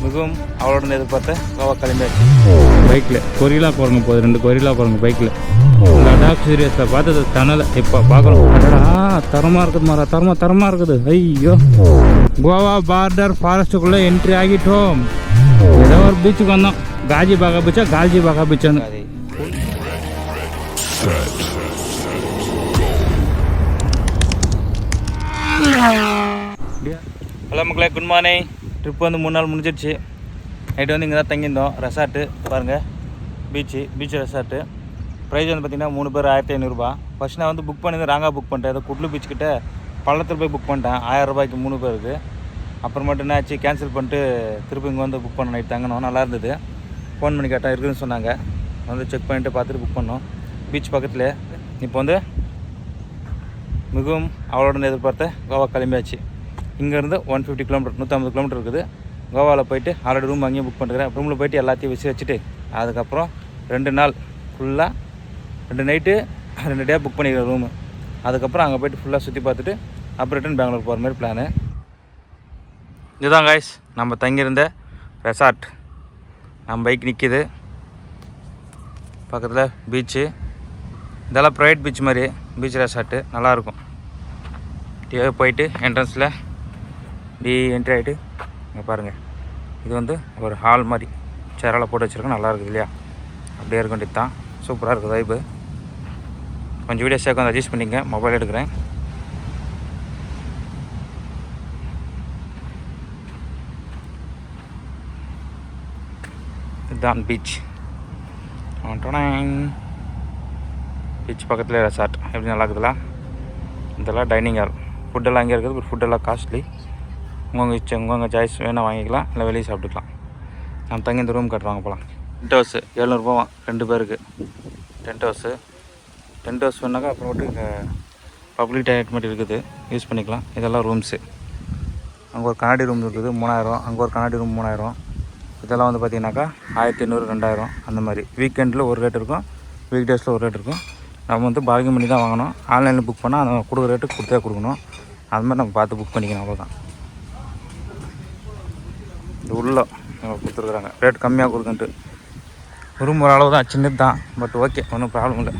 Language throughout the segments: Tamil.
மிகவும் அவளோட எதிர்பார்த்த கோவா கிளம்பியாச்சு. பைக்கில் கொரிலா குரங்கு போகுது, 2 கொரிலா குரங்கு பைக்கில். லடாக் சீரியஸில் பார்த்தது டனலை இப்போ பார்க்குறோம். தரமாக இருக்குது மாறா, தரமாக இருக்குது. ஐயோ, கோவா பார்டர் ஃபாரஸ்ட்டுக்குள்ளே என்ட்ரி ஆகிட்டோம். ஏதோ ஒரு பீச்சுக்கு வந்தோம். காஜி பாகா பீச்சான்னு. ஹலோ மக்களே, குட் மார்னிங். ட்ரிப் வந்து 3 நாள் முடிஞ்சிடுச்சு. நைட்டு வந்து இங்கே தான் தங்கியிருந்தோம். ரெசார்ட்டு பாருங்கள், பீச் ரெசார்ட்டு. ப்ரைஸ் வந்து பார்த்திங்கன்னா 3 பேர் 1500 ரூபா. ஃபஸ்ட் நான் வந்து புக் பண்ணியிருந்தேன், ராங்காக புக் பண்ணிட்டேன். அதை குட்லு பீச் கிட்ட பள்ளத்தில் போய் புக் பண்ணிட்டேன் 1000 ரூபாய்க்கு 3 பேருக்கு. அப்புறமேட்டு என்ன ஆச்சு, கேன்சல் பண்ணிட்டு திருப்பி இங்கே வந்து புக் பண்ண நைட் தங்கணும். நல்லா இருந்தது. ஃபோன் பண்ணி கேட்டால் இருக்குதுன்னு சொன்னாங்க. வந்து செக் பண்ணிவிட்டு பார்த்துட்டு புக் பண்ணோம். பீச் பக்கத்தில் இப்போ வந்து மிகவும் அவளோட எதிர்பார்த்த கோவா கிளம்பியாச்சு. இங்கேருந்து 150 கிலோமீட்டர் 150 கிலோமீட்டர் இருக்குது. கோவாவில் போயிட்டு ஆல்ரெடி ரூம் அங்கேயும் புக் பண்ணிக்கிறேன். ரூமில் போய்ட்டு எல்லாத்தையும் வச்சுட்டு அதுக்கப்புறம் 2 நாள் ஃபுல்லாக 2 நைட்டு 2 டே புக் பண்ணிக்கிறேன் ரூமு. அதுக்கப்புறம் அங்கே போய்ட்டு ஃபுல்லாக சுற்றி பார்த்துட்டு அப்புறம் ரிட்டன் பெங்களூர் போகிற மாதிரி பிளானு. இதுதான் காய்ஸ் நம்ம தங்கியிருந்த ரெசார்ட். நம்ம பைக் நிற்கிது பக்கத்தில் பீச்சு. இதெல்லாம் ப்ரைவேட் பீச் மாதிரி பீச் ரெசார்ட்டு நல்லாயிருக்கும். போயிட்டு என்ட்ரன்ஸில் என்ட்ரி ஆகிட்டு இங்கே பாருங்கள், இது வந்து ஒரு ஹால் மாதிரி சேரெல்லாம் போட்டு வச்சுருக்கோம். நல்லா இருக்குது இல்லையா? அப்படியே இருக்க வேண்டியது தான். சூப்பராக இருக்குது வைப்பு. கொஞ்சம் வீடியோ சேர்க்க வந்து அட்ஜஸ்ட் பண்ணிங்க, மொபைல் எடுக்கிறேன். இதுதான் பீச். பீச் பக்கத்தில் ரெசார்ட். எப்படி நல்லா இருக்குதுல்ல? இதெல்லாம் டைனிங் ஹால். ஃபுட்டெல்லாம் அங்கே இருக்குது. ஃபுட்டெல்லாம் காஸ்ட்லி. உங்கள் சாய்ஸ் வேணால் வாங்கிக்கலாம், இல்லை வெளியே சாப்பிட்டுக்கலாம். நம்ம தங்கி இந்த ரூம் கட்டுவாங்க போகலாம். டென்ட் ஹவுஸு 700 ரூபாவாம் 2 பேருக்கு. டென்ட் ஹவுஸ் வேணாக்கா அப்புறமேட்டு இங்கே பப்ளிக் டாய்லெட் மாதிரி இருக்குது, யூஸ் பண்ணிக்கலாம். இதெல்லாம் ரூம்ஸு. அங்கே ஒரு கண்ணாடி ரூம் இருக்குது 3000. அங்கே ஒரு கண்ணாடி ரூம் 3000. இதெல்லாம் வந்து பார்த்திங்கனாக்கா 1500 2000 அந்த மாதிரி. வீக்கெண்டில் ஒரு ரேட் இருக்கும், வீக் டேஸில் ஒரு ரேட் இருக்கும். நம்ம வந்து பார்கிங் பண்ணி தான் வாங்கணும். ஆன்லைனில் புக் பண்ணால் அந்த கொடுக்குற ரேட்டுக்கு கொடுத்தே கொடுக்கணும். அது மாதிரி நம்ம பார்த்து புக் பண்ணிக்கணும், அவ்வளோதான். இது உள்ளே கொடுத்துருக்குறாங்க, ரேட் கம்மியாக கொடுக்குன்ட்டு. ரூம் ஒரு அளவு தான், சின்னது தான், பட் ஓகே, ஒன்றும் ப்ராப்ளம் இல்லை.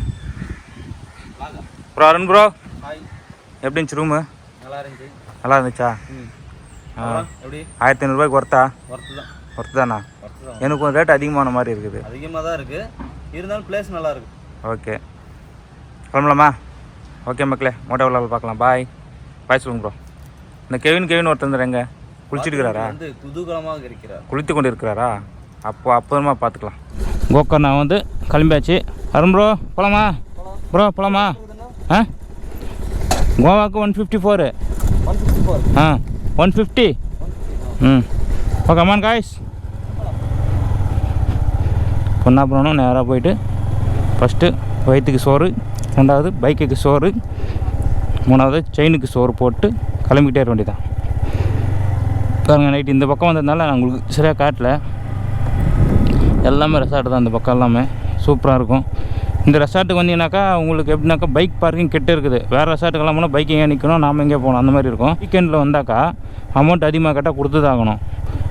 ப்ரோ அருண் ப்ரோ, எப்படி இருந்துச்சு ரூமு? நல்லா இருந்துச்சா? 1500 ரூபாய்க்கு ஒர்த்து தானா? எனக்கு கொஞ்சம் ரேட் அதிகமான மாதிரி இருக்குது. அதிகமாக தான் இருக்குது, இருந்தாலும் பிளேஸ் நல்லா இருக்குது. ஓகே, கிளம்பலாமா? ஓகே மக்களே, மோட்டோ விளாவில் பார்க்கலாம். பாய் சொல்லுங்க ப்ரோ. இந்த கெவின் ஒருத்தர் எங்க குளிச்சுட்டுருக்கிறாரா? குதூகலமாக இருக்கிறார், குளித்து கொண்டு இருக்கிறாரா? அப்புறமா பார்த்துக்கலாம். கோகர்ணா வந்து கிளம்பியாச்சு. அருண் ப்ரோ போகலாமா? போகலாமா? கோவாவுக்கு 154. 150. ஓகே அம்மான் காய்ஸ். பொண்ணா பண்ணணும். நேராக போயிட்டு ஃபஸ்ட்டு வயிற்றுக்கு சோறு, 2வது பைக்குக்கு சோறு, 3வது செயினுக்கு சோறு போட்டு கிளம்பிக்கிட்டே இருக்க வேண்டியதான். பாருங்க, நைட்டு இந்த பக்கம் வந்ததுனால நான் உங்களுக்கு சரியாக காட்டல. எல்லாமே ரெசார்ட்டு தான். இந்த பக்கம் எல்லாமே சூப்பராக இருக்கும். இந்த ரெசார்ட்டுக்கு வந்தீங்கன்னாக்கா உங்களுக்கு எப்படின்னாக்கா பைக் பார்க்கிங் கிட்ட இருக்குது. வேறு ரெசார்ட்டுக்கெல்லாம் போனால் பைக் எங்கே நிற்கணும், நாம் எங்கே போகணும், அந்த மாதிரி இருக்கும். வீக்கெண்டில் வந்தாக்கா அமௌண்ட் அதிகமாக கேட்டால் கொடுத்து தான் ஆகணும்.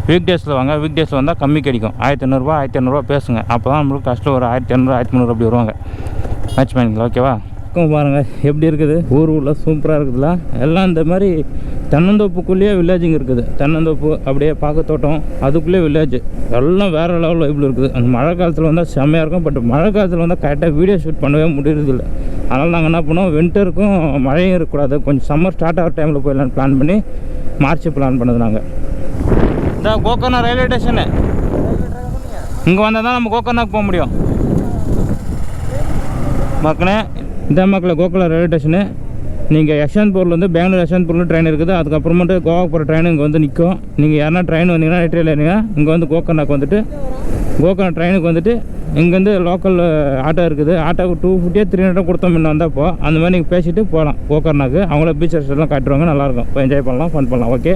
வீக் டேஸில் வாங்க. வீக் டேஸில் வந்தால் கம்மி கிடைக்கும். 1500 பேசுங்க. அப்போ தான் நம்மளுக்கு கஷ்டம் ஒரு 1500 1300 அப்படி வருவாங்க. மேட்ச் பண்ணிக்கலாம். ஓகேவா? பாருங்கள் எப்படி இருக்குது. ஊரில் சூப்பராக இருக்குதுல்ல. எல்லாம் இந்த மாதிரி தென்னந்தோப்புக்குள்ளேயே வில்லேஜுங்க இருக்குது. தென்னந்தோப்பு அப்படியே பார்க்க தோட்டம், அதுக்குள்ளேயே வில்லேஜ். எல்லாம் வேறு லெவலில் எப்படி இருக்குது. அந்த மழை காலத்தில் வந்தால் செம்மையாக இருக்கும். பட் மழை காலத்தில் வந்தால் கரெக்டாக வீடியோ ஷூட் பண்ணவே முடியறதில்லை. அதனால் நாங்கள் என்ன பண்ணோம், வின்டருக்கும் மழையும் இருக்கக்கூடாது, கொஞ்சம் சம்மர் ஸ்டார்ட் ஆகிற டைமில் போயிடலான்னு பிளான் பண்ணி மார்ச் பிளான் பண்ணது நாங்கள். இந்த கோகர்ணா ரயில்வே ஸ்டேஷனு இங்கே வந்தால் தான் நம்ம கோகர்ணாக்கு போக முடியும். மக்களே, இந்த மக்களே கோகர்ணா ரயில்வே ஸ்டேஷனு. நீங்கள் யஷ்வந்த்பூர்லேருந்து பெங்களூர் யஷ்வந்த்பூரில் ட்ரெயின் இருக்குது. அதுக்கப்புறமேட்டு கோவாக்கு போகிற ட்ரெயின் இங்கே வந்து நிற்கும். நீங்கள் யாருனா ட்ரெயின் வந்தீங்கன்னா நைட்ரியில் இருந்தீங்க இங்கே வந்து கோகர்ணாக்கு வந்துட்டு கோகர்ணா ட்ரெயினுக்கு வந்துட்டு இங்கேருந்து லோக்கல் ஆட்டோ இருக்குது. ஆட்டோக்கு 250 300 கொடுத்தோம் முன்ன வந்தப்போ. அந்த மாதிரி நீங்கள் பேசிவிட்டு போகலாம் கோகர்ணாக்கு. அவங்கள பீச் ரெஸ்டாரெலாம் காட்டுவாங்க, நல்லாயிருக்கும். இப்போ என்ஜாய் பண்ணலாம், ஃபன் பண்ணலாம். ஓகே,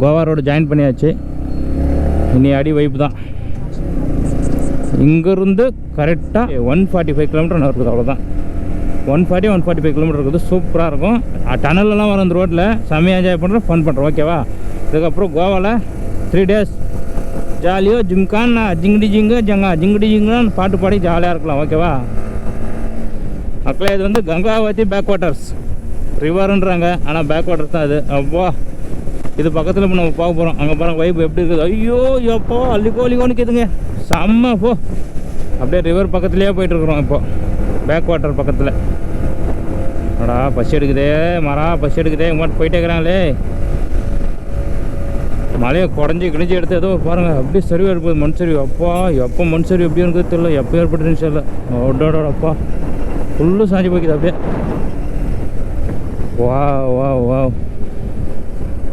கோவா ரோடு ஜாயின் பண்ணியாச்சு. இனி அடி வைப்பு தான். இங்கேருந்து கரெக்டாக 145 கிலோமீட்டர் இருக்குது. அவ்வளோதான், 145 கிலோமீட்டர் இருக்குது. சூப்பராக இருக்கும். டனல்லாம் வரும் அந்த ரோட்டில். செம்மையாக என்ஜாய் பண்ணுறோம், ஃபன் பண்ணுறோம். ஓகேவா? இதுக்கப்புறம் கோவாவில் 3 days ஜாலியாக ஜிம்கான் ஜிங்கடி ஜிங்க ஜங்கா ஜிங்கடி ஜிங்கன்னு பாட்டு பாடி ஜாலியாக இருக்கலாம். ஓகேவா மக்களே? இது வந்து கங்காவதி பேக் வாட்டர்ஸ் ரிவருன்றாங்க, ஆனால் பேக் வாட்டர்ஸ் தான் அது. அப்பா இது பக்கத்தில் இப்போ நம்ம பார்க்க போகிறோம். அங்கே பாருங்க வைப் எப்படி இருக்குது. ஐயோ எப்போ அள்ளிக்கோ அள்ளிக்கோன்னு கேதுங்க, செம்ம போ. அப்படியே ரிவர் பக்கத்துலேயே போயிட்டுருக்குறோம் இப்போ, பேக் வாட்டர் பக்கத்தில். அடா பசி எடுக்குதே மரா, பசி எடுக்குதே, இங்கே போயிட்டே இருக்கிறாங்களே. மழையை குடஞ்சி கிழிஞ்சி எடுத்து ஏதோ பாருங்கள் அப்படியே சரிவு இருக்குது, மண் சரிவு. அப்பா எப்போ மண் சரிவு எப்படி இருக்குது தெரியல, எப்போ ஏற்பட்டுருந்துச்சு தெரியல. ஓடோட அப்பா ஃபுல்லு சாஞ்சி போய்க்குது அப்படியே. வா வா வா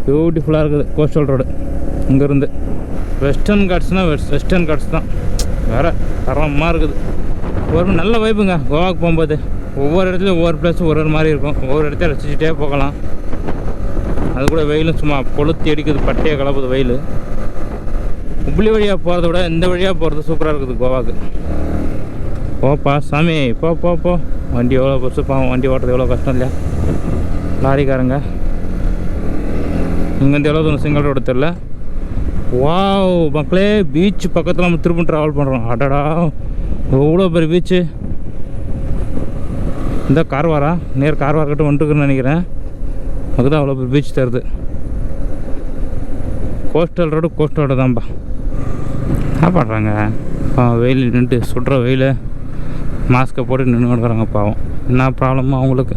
பியூட்டிஃபுல்லாக இருக்குது கோஸ்டல் ரோடு. இங்கேருந்து வெஸ்டர்ன் காட்ஸ்னால் வெஸ்டர்ன் காட்ஸ் தான், வேறு தரமாக இருக்குது. ஒரு நல்ல வைப்புங்க கோவாக்கு போகும்போது. ஒவ்வொரு இடத்துலையும் ஒவ்வொரு பிளேஸும் ஒரு மாதிரி இருக்கும், ஒவ்வொரு இடத்தையும் ரசிச்சுட்டே போகலாம். அது கூட வெயிலும் சும்மா கொளுத்தி அடிக்குது, பட்டையை கலப்புது வெயில். உப்புளி வழியாக போகிறத விட இந்த வழியாக போகிறது சூப்பராக இருக்குது கோவாக்கு. போப்பா சாமி போ போ போ. வண்டி எவ்வளோ பஸ்ஸு பாவம், வண்டி ஓட்டுறது எவ்வளோ கஷ்டம் இல்லையா லாரிக்காரங்க. இங்கேருந்து எவ்வளோ தூரம் சிங்கிள் ரோடு தெரில. வாவ் மக்களே, பீச் பக்கத்தில் நம்ம திரும்ப ட்ராவல் பண்ணுறோம். அடடா எவ்வளோ பெரிய பீச்சு. இந்த கார்வாரா நேர் கார்வார் கிட்ட வந்துட்டுருக்குன்னு நினைக்கிறேன். அதுதான் அவ்வளோ பெரிய பீச் தருது. கோஸ்டல் ரோடு தான்ப்பா. என்ன பண்ணுறாங்க வெயில் நின்றுட்டு சுடுற வெயில் மாஸ்க்கை போட்டு நின்று கொடுக்குறாங்க பாவம். என்ன ப்ராப்ளமோ அவங்களுக்கு.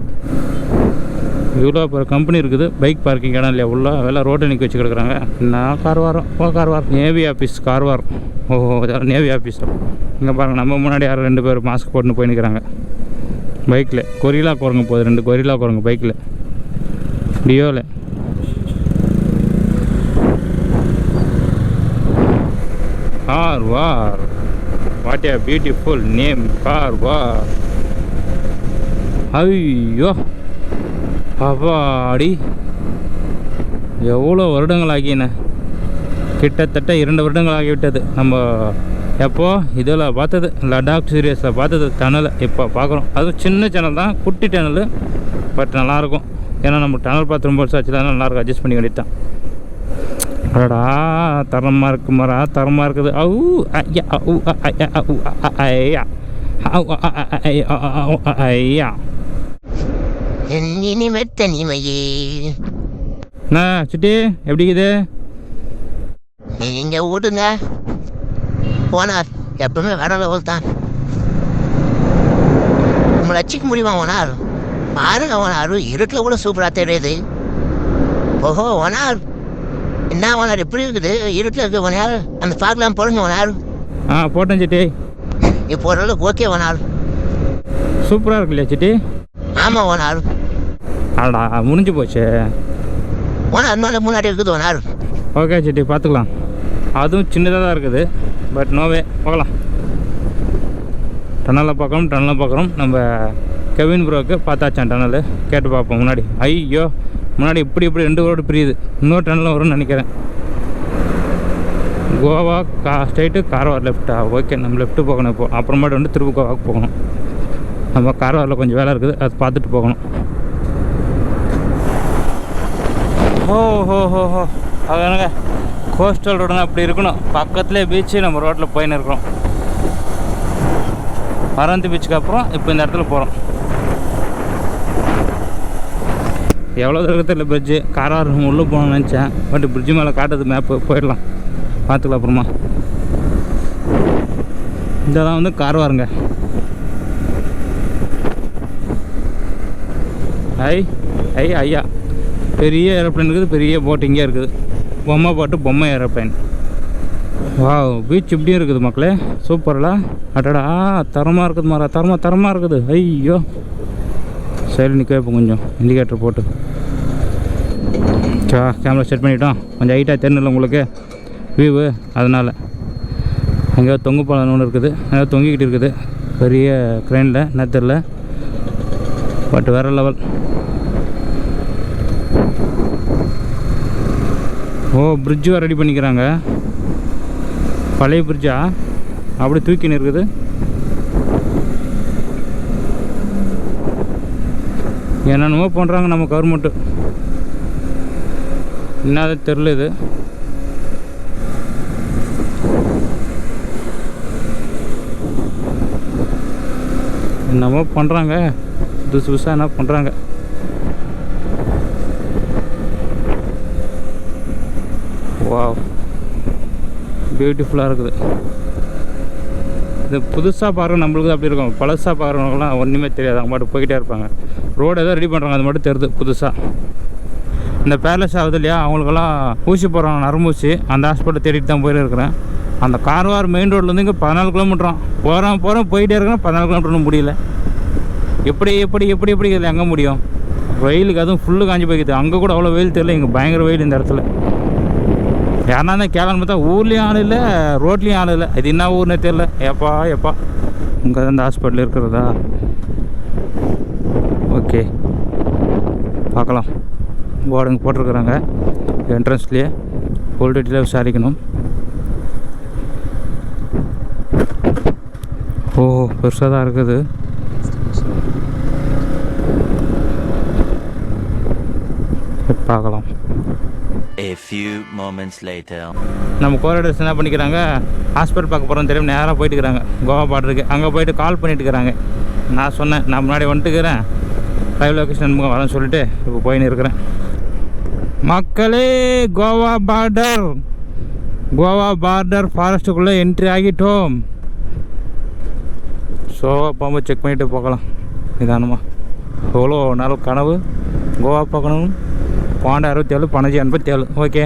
இவ்வளோ இப்போ கம்பெனி இருக்குது, பைக் பார்க்கிங் இடம் இல்லையா உள்ள, வெள்ளம் ரோட்டை நிற்க வச்சு கிடக்குறாங்க. என்ன கார்வாரம் கார்வார் நேவி ஆஃபீஸ் கார்வார். ஓஹோ நேவி ஆஃபீஸ். இங்கே பாருங்கள் நம்ம முன்னாடி யாரும் 2 பேர் மாஸ்க் போட்டுன்னு போய் நிற்கிறாங்க பைக்கில். கொரிலா குரங்க போகுது, 2 கொரிலா குரங்க பைக்கில் டியோவில். Karwar, what a beautiful name Karwar. ஐயோ அப்பாடி எவ்வளோ வருடங்கள் ஆகின, கிட்டத்தட்ட 2 வருடங்கள் ஆகிவிட்டது. நம்ம எப்போ இதில் பார்த்தது, லடாக் சீரியஸில் பார்த்தது டனலை இப்போ பார்க்குறோம். அதுவும் சின்ன சேனல் தான், குட்டி டனல், பட் நல்லாயிருக்கும். ஏன்னா நம்ம டனல் பார்த்து ரொம்ப வருஷம் ஆச்சு தான், நல்லாயிருக்கும், அட்ஜஸ்ட் பண்ணி வேண்டியது தான். அடடா தரமாக இருக்குது மரா, தரமாக இருக்குது. அவு ஐயா அவு ஐயா அவு ஐயா ஐயா அண்ணா சுட்டி எப்படி இருக்குது? நீங்கள் விடுங்க ஓனார், எப்பவுமே வேற லெவல் தான். உங்களை அச்சிக்க முடியுமா ஓனார்? பாருங்க ஓனார், இருட்டில் கூட சூப்பராக தெரியுது. ஓஹோ ஓனார், என்ன ஓனார் எப்படி இருக்குது இருட்டில் இருக்குது ஓனார்? அந்த பார்க்கலாம் போடுங்க ஓனார். போட்டேன் சிட்டி. இப்போ ஓரளவுக்கு ஓகே ஓனார், சூப்பராக இருக்கு இல்லையா சிட்டி? ஆமாம் ஓனார். அடா முடிஞ்சு போச்சு ஓனார், இன்னும் முன்னாடி இருக்குது ஓனார். ஓகே சிட்டி பார்த்துக்கலாம். அதுவும் சின்னதாக தான் இருக்குது, பட் நோவே பார்க்கலாம். டனலை பார்க்குறோம். நம்ம கெவின் ப்ரோக்கு பார்த்தாச்சான் டனல், கேட்டு பார்ப்போம். முன்னாடி ஐயோ முன்னாடி இப்படி 2 ரோடு பிரியுது. இன்னொரு டனலும் வரும்னு நினைக்கிறேன். கோவா ஸ்ட்ரைட்டு கார்வார் லெஃப்ட்டா? ஓகே நம்ம லெஃப்ட்டு போகணும். இப்போ அப்புறமேட்டு வந்து திரும்ப கோவாக்கு போகணும். நம்ம கார்வாரில் கொஞ்சம் வேலை இருக்குது, அது பார்த்துட்டு போகணும். ஹோ ஹோ ஹோ ஹோ அதுங்க கோஸ்டல் ரோடுனா அப்படி இருக்கணும். பக்கத்துலேயே பீச்சு, நம்ம ரோட்டில் போயின்னு இருக்கிறோம். பரந்தி பீச்சுக்கு அப்புறம் இப்போ இந்த இடத்துல போகிறோம். எவ்வளோ தூரத்தில் பிரிட்ஜு காரார் உள்ளே போகணும்னு நினச்சேன், பட் பிரிட்ஜு மேலே காட்டுறது மேப்பு, போயிடலாம் பார்த்துக்கலாம் அப்புறமா. இதெல்லாம் வந்து கார்வாருங்க. ஐயா பெரிய ஏரோப்ளைன் இருக்குது, பெரிய போட் இங்கே இருக்குது. பொம்மை ஏரோப்ளைன். வா பீச் இப்படியும் இருக்குது மக்களே, சூப்பர்ல. அடடா தரமாக இருக்குது மாறா, தரமாக இருக்குது. ஐயோ சரி நிற்க இப்போ கொஞ்சம் இண்டிகேட்டர் போட்டு கேமரா செட் பண்ணிட்டோம். கொஞ்சம் ஹைட்டாக தெரியல உங்களுக்கு வியூவு, அதனால் அங்கே தொங்கு பாலம் ஒன்று இருக்குது, அங்கே தொங்கிக்கிட்டு இருக்குது பெரிய க்ரெயினில். என்ன தெரில, பட் வேறு லெவல். ஓ பிரிட்ஜு வேறு ரெடி பண்ணிக்கிறாங்க. பழைய பிரிட்ஜா அப்படி தூக்கின்னு இருக்குது. என்னென்னமோ பண்ணுறாங்க நம்ம கவர்மெண்ட்டு, என்னது தெரில. இது என்னமோ பண்ணுறாங்க, புதுசு புதுசாக என்ன பண்ணுறாங்க. வாவ், பியூட்டிஃபுல்லாக இருக்குது. இது புதுசாக பார்க்குற நம்மளுக்கு அப்படி இருக்கும், பழசாக பார்க்குறவங்களாம் ஒன்றுமே தெரியாது, அவங்க மட்டும் போய்கிட்டே இருப்பாங்க. ரோடு எதோ ரெடி பண்ணுறாங்க, அது மட்டும் தெரியுது புதுசாக. இந்த பேரலைஸ் ஆகுது இல்லையா, அவங்களுக்கெல்லாம் ஊசி போடுறாங்க, நரம்பூசி. அந்த ஹாஸ்பிட்டல் தேடிட்டு தான் போயிட்டு இருக்கிறேன். அந்த கார்வார் மெயின் ரோட்லேருந்து இங்கே 14 கிலோமீட்டரும் போகிறோம் போயிட்டே இருக்கிறேன். 14 கிலோமீட்டர்னு முடியல. எப்படி இதில் எங்கே முடியும்? வெயிலுக்கு அதுவும் ஃபுல்லு காஞ்சி போய்க்குது. அங்கே கூட அவ்வளோ வெயில் தெரியல, இங்கே பயங்கர வெயில் இந்த இடத்துல. யாருனா தான் கேளான்னு பார்த்தா ஊர்லேயும் ஆள் இல்லை, ரோட்லேயும் ஆள் இல்லை. இது என்ன ஊர்னே தெரியல. எப்பா இங்கே தான் இந்த ஹாஸ்பிட்டல் இருக்கிறதா? ஓகே, பார்க்கலாம். போர்டுங்க போட்டிருக்குறாங்க என்ட்ரன்ஸ்லேயே. ஃபுல் டீட்டெயிலாக விசாரிக்கணும். ஓ, பெருசாக தான் இருக்குது. பார்க்கலாம். A few moments later. நம்ம கோரடர்ஸ் என்ன பண்ணிக்கிறாங்க, ஹாஸ்பிட்டல் பார்க்க போகிறோம் தெரியும், நேராக போயிட்டுக்கிறாங்க கோவா பார்டருக்கு. அங்கே போயிட்டு கால் பண்ணிட்டுருக்கிறாங்க. நான் சொன்னேன், நான் முன்னாடி வந்துட்டுக்கிறேன், லைவ் லொக்கேஷன் அனுப்புங்க வரேன்னு சொல்லிட்டு இப்போ போயின்னு இருக்கிறேன். மக்களே, கோவா பார்டர் ஃபாரஸ்ட்டுக்குள்ளே என்ட்ரி ஆகிட்டோம். ஸோ போகும்போது செக் பண்ணிவிட்டு போகலாம் நிதானமாக. எவ்வளோ நாள் கனவு கோவா பார்க்கணும். 67 பணஜி 87. Okay,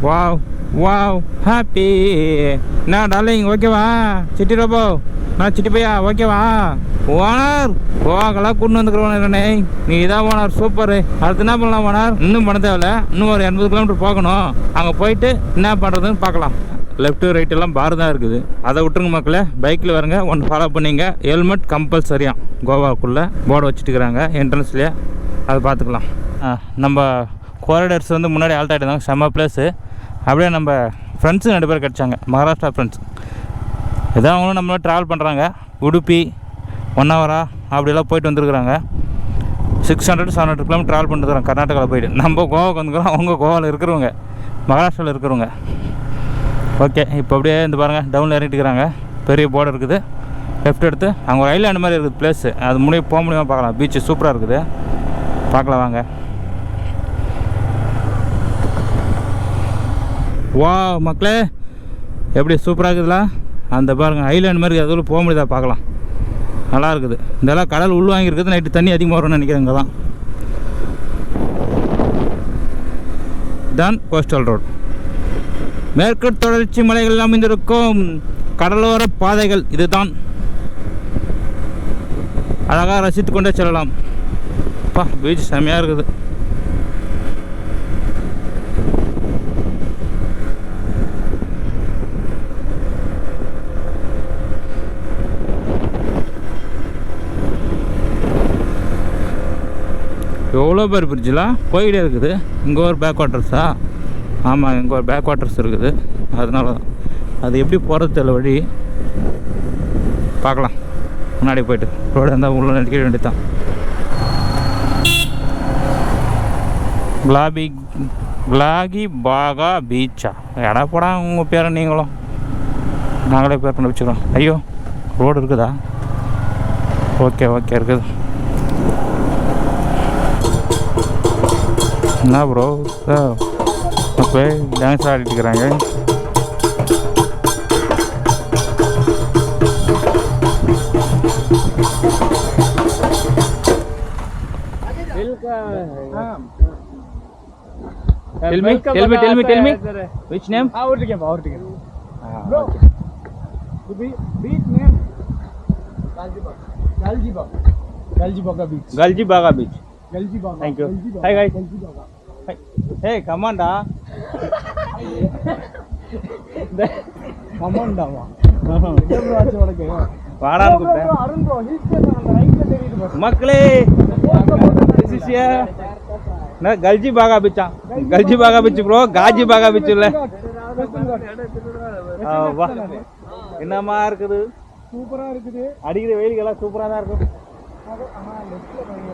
wow happy. நான் டார்லிங் ஓகேவா? சிட்டி ரோபோ, நான் சிட்டி பையா ஓகேவா? ஓனர் கோவாக்கெல்லாம் கொண்டு வந்துக்கிறோனே, நீ இதான் ஓனர், சூப்பரு. அடுத்து என்ன பண்ணலாம் ஓனர்? இன்னும் பண்ண தேவையில்ல, இன்னும் ஒரு 80 கிலோமீட்டர் போகணும். அங்கே போயிட்டு என்ன பண்ணுறதுன்னு பார்க்கலாம். லெஃப்ட்டு ரைட்டு எல்லாம் பார் தான் இருக்குது, அதை விட்டுருங்க மக்களே. பைக்கில் வரங்க, ஒன்று ஃபாலோ பண்ணிங்க. ஹெல்மெட் கம்பல்சரியாக கோவாக்குள்ளே போர்டு வச்சுட்டுக்கிறாங்க என்ட்ரன்ஸ்லேயே, அதை பார்த்துக்கலாம். நம்ம கோரிடர்ஸ் வந்து முன்னாடி ஆல்ட் ஆகிட்டு இருந்தாங்க, செம்ம பிளேஸு. அப்படியே நம்ம ஃப்ரெண்ட்ஸு 2 பேர் கிடச்சாங்க, மகாராஷ்டிரா ஃப்ரெண்ட்ஸ். ஏதோ அவங்களும் நம்மளோட ட்ராவல் பண்ணுறாங்க. உடுப்பி 1 ஹவரா அப்படியெல்லாம் போயிட்டு வந்துருக்குறாங்க. 600-700 கிலோமீட்டர் ட்ராவல் பண்ணிட்டுருக்குறாங்க கர்நாடகாவில் போயிட்டு. நம்ம கோவாவுக்கு வந்துக்கிறோம், அவங்க கோவாவில் இருக்கிறவங்க, மகாராஷ்டிராவில் இருக்கிறவங்க. ஓகே, இப்போ அப்படியே இந்த பாருங்கள், டவுனில் இறங்கிட்டுக்கிறாங்க. பெரிய போர்டு இருக்குது. லெஃப்ட் எடுத்து அங்கே ஒரு ஐலாண்டு மாதிரி இருக்குது பிளேஸு, அது முடியும் போக முடியுமா பார்க்கலாம். பீச்சு சூப்பராக இருக்குது, பார்க்கலாம் வாங்க. வா மக்களே, எப்படி சூப்பராக இருக்குதுல? அந்த பாருங்கள் ஐலாண்ட் மாதிரி, அதுக்குள்ளே போக முடியுதா பார்க்கலாம். நல்லா இருக்குது. இதெல்லாம் கடல் உள் வாங்கியிருக்குது. நைட்டு தண்ணி அதிகமாக வரும்னு நினைக்கிறேன். இங்கே தான் கோஸ்டல் ரோடு. மேற்கு தொடர்ச்சி மலைகள் அமைந்திருக்கும் கடலோர பாதைகள் இதுதான். அழகாக ரசித்து கொண்டே செல்லலாம். பீச் செம்மையாக இருக்குது. எவ்வளோ பேர் பிரிட்ஜெலாம் போயிட்டே இருக்குது. இங்கே ஒரு பேக் வாட்டர்ஸா? ஆமாம், இங்கே ஒரு பேக் வாட்டர்ஸ் இருக்குது. அதனால தான் அது எப்படி போகிறது தெரியல வழி. பார்க்கலாம் முன்னாடி போய்ட்டு. ரோடு இருந்தால் உள்ள நிற்க வேண்டியதான். குலாகி பாகா பீச்சா? எடா போடா உங்கள் பேரை நீங்களும், நாங்களே பேர் பண்ணி வச்சுக்கிறோம். ஐயோ, ரோடு இருக்குதா? ஓகே இருக்குது. என்ன ப்ரோ அப்போ dance ஆடிட்டுருக்குறாங்க. Tell me. Which name? Our ticket. Bro. Beach name? Galjibaga Beach. Galjibaga Beach. Galjibaga. Thank you. Hi guys. Hi. Hey, come on da. Come on da. எவ்வளவு ஆச்சு உனக்கு? வாடான்னு கூப்பிட்டேன். அருண் bro, hill station அந்த ரைட்ல தெரியுது bro. மக்களே, this is here. நான் கல்ஜிபாகா பீச்சா? கல்ஜிபாகா பீச் ப்ரோ, காஜிபாகா பீச் இல்லை. வா, என்னமா இருக்குது, சூப்பரா இருக்குது. அடிக்கிற வெயிலுக்கெல்லாம் சூப்பராக தான் இருக்கும்.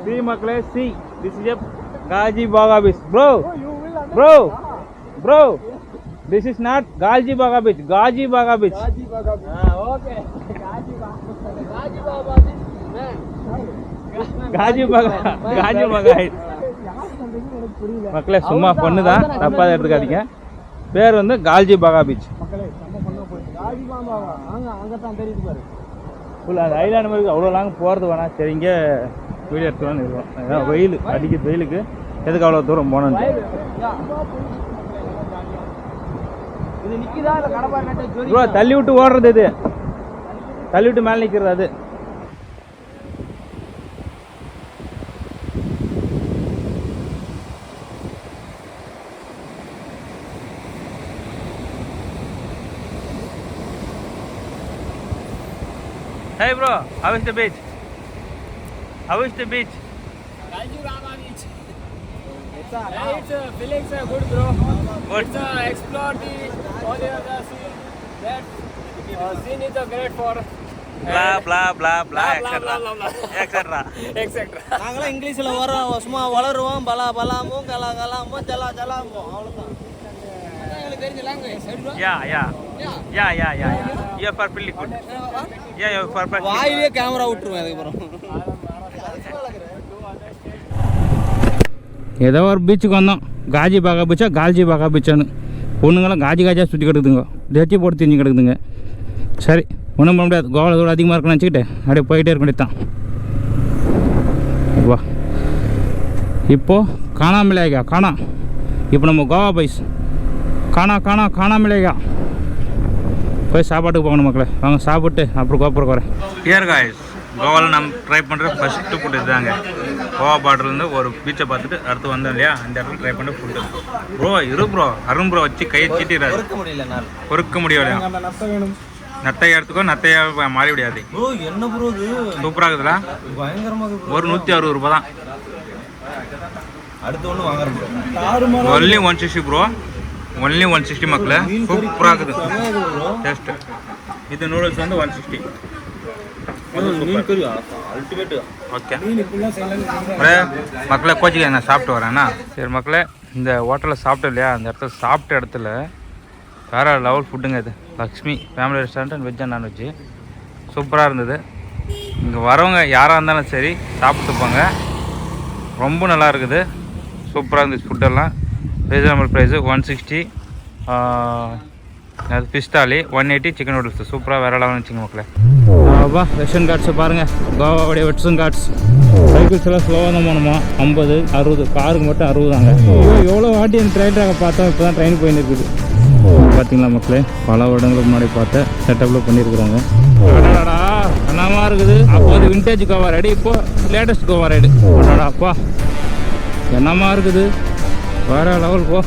சி மக்களே, see this is Kajubag beach. Bro this is not Kajubag beach, Kajubag beach. Okay. Kajubag யார் சொல்றீங்கன்னு எனக்கு புரியல. மக்களே சும்மா பொண்ணு தான், தப்பாக எடுத்துக்காதீங்க. பேர் வந்து கால்ஜி பாகா பீச். மக்களே நம்ம பண்ண போயிட்டு காஜி பாபாவா அங்கே தான் தெரியுது பாரு. ஃபுல் அந்த ஐலாண்ட் மாதிரி அவ்வளோ லாங் போகிறது வேணாம். சரி இங்கே வீடியோ எடுத்துலான்னு இருக்கோம். அதான் வெயில் அடிக்க வெயிலுக்கு எதுக்கு அவ்வளோ தூரம் போனோம். இது நிற்கிதா இல்லை கடப்பா நட்டு ப்ரோ தள்ளி விட்டு ஓடுறது, இது தள்ளி விட்டு மேலே நிற்கிறது அது. Hey bro, how is the beach? How is the beach? It's feelings are good, bro. Good. It's explore the all the sea. That scene is great for Blah blah blah blah, blah, etc. blah, blah, blah. etc. etc. நாங்களாம் இங்கிலீஷில் வரோம், சும்மா வளருவோம், பலாமும் கலாமும் ஜலாமும் அவ்வளோதான். எங்களுக்கு தெரிஞ்ச language. Yeah. You are perfectly good. Yeah, you are perfectly. வாயிலே கேமரா விட்டுருவேன் அதுக்கப்புறம். ஏதோ ஒரு பீச்சுக்கு வந்தோம். காஜி பாகா பீச்சா கால்ஜி பாகா பீச்சான்னு பொண்ணுங்களாம் காஜியாக சுற்றி கிடக்குதுங்க, டெச்சி போட்டு திஞ்சு கிடக்குதுங்க. சரி ஒன்றும் பண்ண முடியாது, கோவாவில் தூரம் அதிகமாக இருக்குன்னு நினச்சிக்கிட்டு அப்படியே போயிட்டே இருக்க வேண்டியது தான். வா இப்போது காணா மிளகா காணா. இப்போ நம்ம கோவா பைஸ் காணா மிளகா போய் சாப்பாட்டுக்கு போகணும் மக்களே. வாங்க சாப்பிட்டு அப்புறம் கோபுரம் வரேன். ஹியர் காய்ஸ், கோவாவில் நம்ம ட்ரை பண்ணுற ஃபஸ்ட்டு ஃபுட்டு இதுதாங்க. கோவா பார்டர்லேருந்து ஒரு பீச்சை பார்த்துட்டு அடுத்து வந்தோம் இல்லையா, அந்த இடத்துல ட்ரை பண்ணுற ஃபுட்டு. ப்ரோ அருண் ப்ரோ வச்சு கையை சீட்டிடுறாரு. பொறுக்க முடியல நாள். பொறுக்க முடியலையா? அந்த நத்த வேணும். நத்தையை எடுத்துக்கோ, நத்தையாக மாறி விடாது. ப்ரோ என்ன ப்ரோ இது சூப்பராக இருக்குதுல. பயங்கரமாக ப்ரோ. ஒரு 160 ரூபா தான். அடுத்து ஒன்று வாங்குறேன் ப்ரோ. ஒன்லி 160 ப்ரோ, ஒன்லி 160 மக்களே. சூப்பராக இருக்குது டேஸ்ட்டு. இது நூடுல்ஸ் வந்து 160. மீன் கறி அல்டிமேட். ஓகே மீன் இப்படிலாம் செய்யலாம். மக்களே கோச்சிக்க நான் சாப்பிட்டு வரேன்னா. சரி மக்களே, இந்த ஹோட்டலில் சாப்பிட்டோம் இல்லையா, அந்த இடத்துல சாப்பிட்ட இடத்துல வேறு லெவல் ஃபுட்டுங்க. இது Lakshmi family restaurant and veg and non veg சூப்பராக இருந்தது. இங்கே வரவங்க யாராக இருந்தாலும் சரி சாப்பிட்டு போங்க, ரொம்ப நல்லா இருக்குது. சூப்பராக இருந்துச்சு ஃபுட்டெல்லாம். Reasonable price 160. அது ஃபிஷ் தாலி 180. சிக்கன் நூடுல்ஸ் சூப்பராக வேறு லெவல் வச்சுங்க மக்களே. வா வெஸ்டர்ன் காட்ஸை பாருங்கள், கோவாவுடைய வெஸ்டர்ன் காட்ஸ். சைக்கிள்ஸ் எல்லாம் ஸ்லோவாக தான் போகணுமா, 50 60, காருக்கு மட்டும் 60 தாங்க. எவ்வளோ வாட்டி அந்த ட்ரெயின் ட்ராக்கை பார்த்தோம், இப்போ தான் ட்ரெயின் போயின்னு இருக்குது. பார்த்தீங்களா மக்களே, பல வருடங்களுக்கு முன்னாடி பார்த்த செட்டப்பில் பண்ணியிருக்கிறாங்க. அடாடா என்னமா இருக்குது. அப்போது விண்டேஜ் கோவா ரைடு, இப்போது லேட்டஸ்ட் கோவா ரைடு. அடாடாப்பா என்னமா இருக்குது, வேறு லெவல் போ.